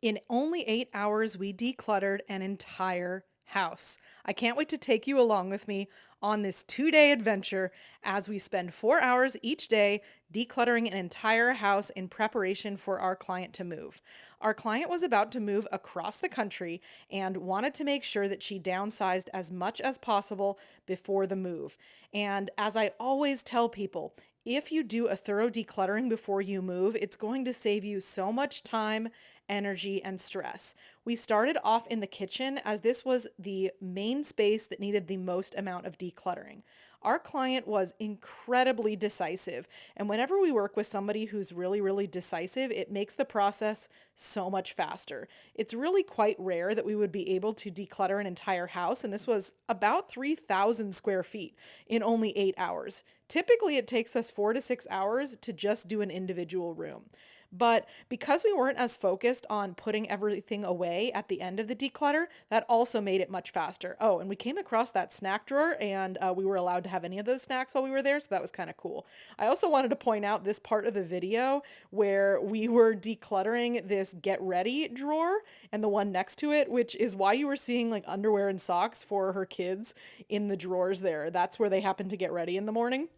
In only 8 hours, we decluttered an entire house. I can't wait to take you along with me on this 2 day adventure as we spend 4 hours each day decluttering an entire house in preparation for our client to move. Our client was about to move across the country and wanted to make sure that she downsized as much as possible before the move. And as I always tell people, if you do a thorough decluttering before you move, it's going to save you so much time, energy, and stress. We started off in the kitchen as this was the main space that needed the most amount of decluttering. Our client was incredibly decisive, and whenever we work with somebody who's really, really decisive, it makes the process so much faster. It's really quite rare that we would be able to declutter an entire house, and this was about 3,000 square feet in only 8 hours. Typically, it takes us 4 to 6 hours to just do an individual room. But because we weren't as focused on putting everything away at the end of the declutter, that also made it much faster. Oh, and we came across that snack drawer, and we were allowed to have any of those snacks while we were there, so that was kind of cool. I also wanted to point out this part of the video where we were decluttering this get ready drawer and the one next to it, which is why you were seeing like underwear and socks for her kids in the drawers there. That's where they happen to get ready in the morning.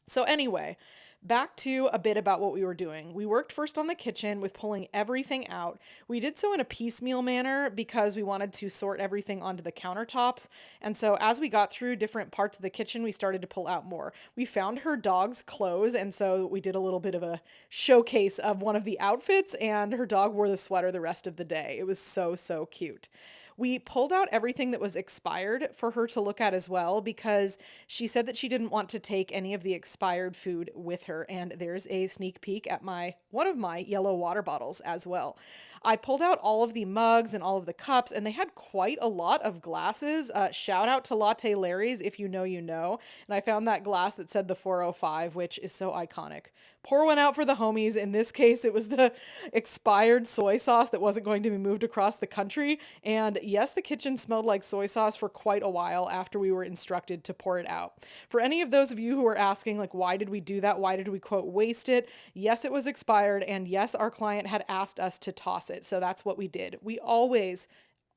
So, anyway, back to a bit about what we were doing. We worked first on the kitchen with pulling everything out. We did so in a piecemeal manner because we wanted to sort everything onto the countertops. And so, as we got through different parts of the kitchen, we started to pull out more. We found her dog's clothes, and so we did a little bit of a showcase of one of the outfits, and her dog wore the sweater the rest of the day. It was so, so cute. We pulled out everything that was expired for her to look at as well because she said that she didn't want to take any of the expired food with her. And there's a sneak peek at my one of my yellow water bottles as well. I pulled out all of the mugs and all of the cups, and they had quite a lot of glasses. Shout out to Latte Larry's, if you know, you know. And I found that glass that said the 405, which is so iconic. Pour one out for the homies. In this case, it was the expired soy sauce that wasn't going to be moved across the country. And yes, the kitchen smelled like soy sauce for quite a while after we were instructed to pour it out. For any of those of you who are asking, like, why did we do that? Why did we, quote, waste it? Yes, it was expired. And yes, our client had asked us to toss it. So that's what we did. We always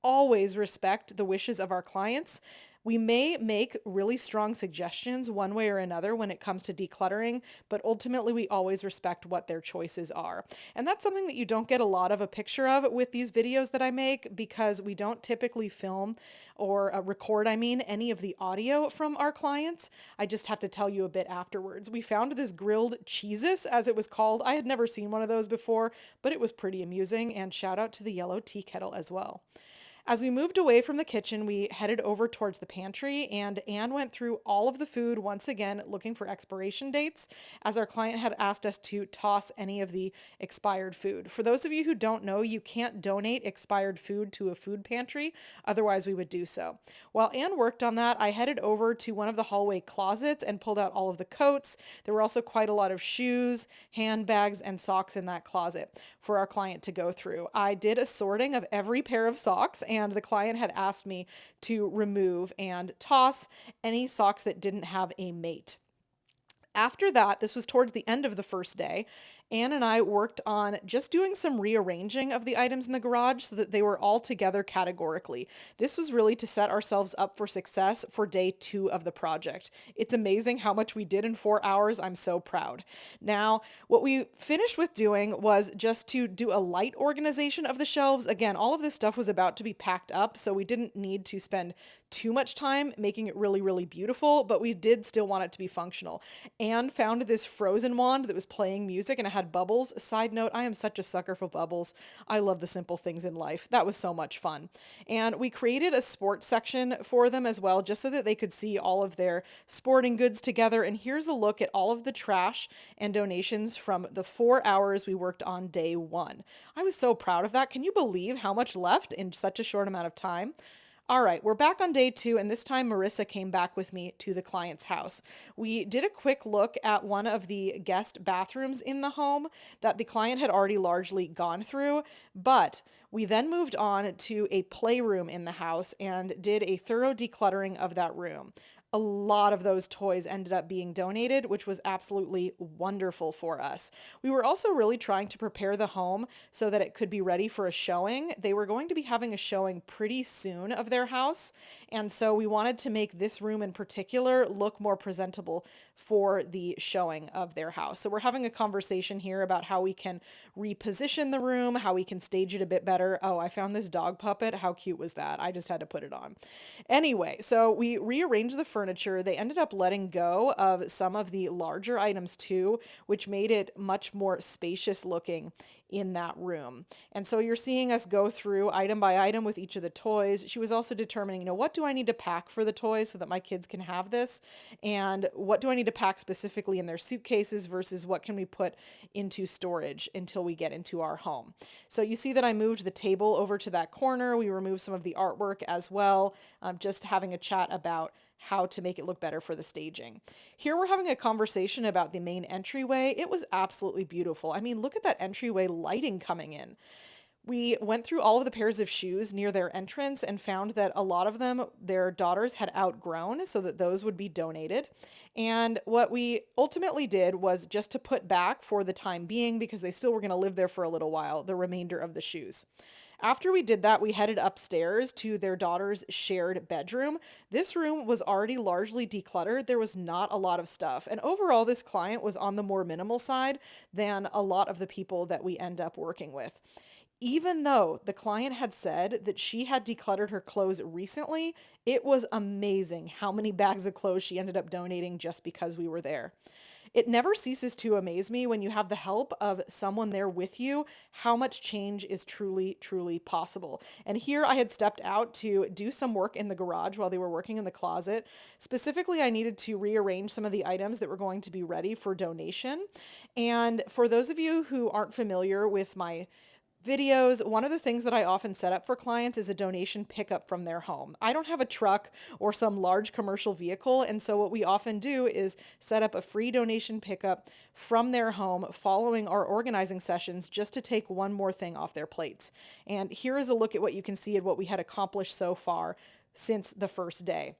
respect the wishes of our clients. We may make really strong suggestions one way or another when it comes to decluttering, but ultimately we always respect what their choices are. And that's something that you don't get a lot of a picture of with these videos that I make because we don't typically film or record, any of the audio from our clients. I just have to tell you a bit afterwards. We found this grilled Cheesis, as it was called. I had never seen one of those before, but it was pretty amusing, and shout out to the yellow tea kettle as well. As we moved away from the kitchen, we headed over towards the pantry, and Anne went through all of the food once again, looking for expiration dates, as our client had asked us to toss any of the expired food. For those of you who don't know, you can't donate expired food to a food pantry, otherwise, we would do so. While Anne worked on that, I headed over to one of the hallway closets and pulled out all of the coats. There were also quite a lot of shoes, handbags, and socks in that closet for our client to go through. I did a sorting of every pair of socks, and the client had asked me to remove and toss any socks that didn't have a mate. After that, this was towards the end of the first day, Anne and I worked on just doing some rearranging of the items in the garage so that they were all together categorically. This was really to set ourselves up for success for day 2 of the project. It's amazing how much we did in 4 hours. I'm so proud. Now, what we finished with doing was just to do a light organization of the shelves. Again, all of this stuff was about to be packed up, so we didn't need to spend too much time making it really, really beautiful, but we did still want it to be functional. Anne found this frozen wand that was playing music and it had bubbles. Side note, I am such a sucker for bubbles. I love the simple things in life. That was so much fun. And we created a sports section for them as well, just so that they could see all of their sporting goods together. And here's a look at all of the trash and donations from the 4 hours we worked on day 1. I was so proud of that. Can you believe how much left in such a short amount of time? All right, we're back on day 2, and this time Marissa came back with me to the client's house. We did a quick look at one of the guest bathrooms in the home that the client had already largely gone through, but we then moved on to a playroom in the house and did a thorough decluttering of that room. A lot of those toys ended up being donated, which was absolutely wonderful for us. We were also really trying to prepare the home so that it could be ready for a showing. They were going to be having a showing pretty soon of their house, and so we wanted to make this room in particular look more presentable for the showing of their house. So we're having a conversation here about how we can reposition the room, how we can stage it a bit better. Oh, I found this dog puppet. How cute was that? I just had to put it on. Anyway, so we rearranged the furniture. They ended up letting go of some of the larger items too, which made it much more spacious looking in that room. And so you're seeing us go through item by item with each of the toys. She was also determining, what do I need to pack for the toys so that my kids can have this? And what do I need to pack specifically in their suitcases versus what can we put into storage until we get into our home? So you see that I moved the table over to that corner. We removed some of the artwork as well, just having a chat about how to make it look better for the staging. Here we're having a conversation about the main entryway. It was absolutely beautiful. I mean, look at that entryway lighting coming in. We went through all of the pairs of shoes near their entrance and found that a lot of them, their daughters had outgrown, so that those would be donated. And what we ultimately did was just to put back for the time being, because they still were going to live there for a little while, the remainder of the shoes. After we did that, we headed upstairs to their daughter's shared bedroom. This room was already largely decluttered. There was not a lot of stuff. And overall, this client was on the more minimal side than a lot of the people that we end up working with. Even though the client had said that she had decluttered her clothes recently, it was amazing how many bags of clothes she ended up donating just because we were there. It never ceases to amaze me when you have the help of someone there with you, how much change is truly, truly possible. And here I had stepped out to do some work in the garage while they were working in the closet. Specifically, I needed to rearrange some of the items that were going to be ready for donation. And for those of you who aren't familiar with my videos, one of the things that I often set up for clients is a donation pickup from their home. I don't have a truck or some large commercial vehicle, and so what we often do is set up a free donation pickup from their home following our organizing sessions, just to take one more thing off their plates. And here is a look at what you can see at what we had accomplished so far since the first day.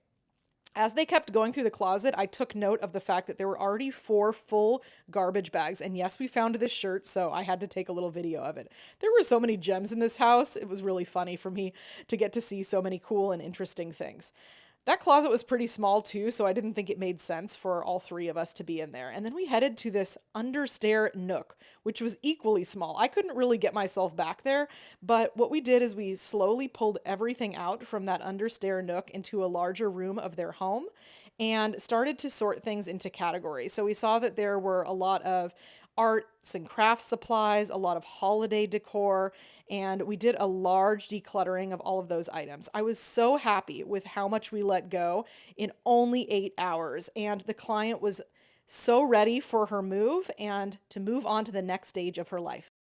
As they kept going through the closet, I took note of the fact that there were already 4 full garbage bags. And yes, we found this shirt, so I had to take a little video of it. There were so many gems in this house. It was really funny for me to get to see so many cool and interesting things. That closet was pretty small too, so I didn't think it made sense for all 3 of us to be in there. And then we headed to this Understair nook, which was equally small. I couldn't really get myself back there, but what we did is we slowly pulled everything out from that Understair nook into a larger room of their home and started to sort things into categories. So we saw that there were a lot of arts and crafts supplies, a lot of holiday decor, and we did a large decluttering of all of those items. I was so happy with how much we let go in only 8 hours, and the client was so ready for her move and to move on to the next stage of her life.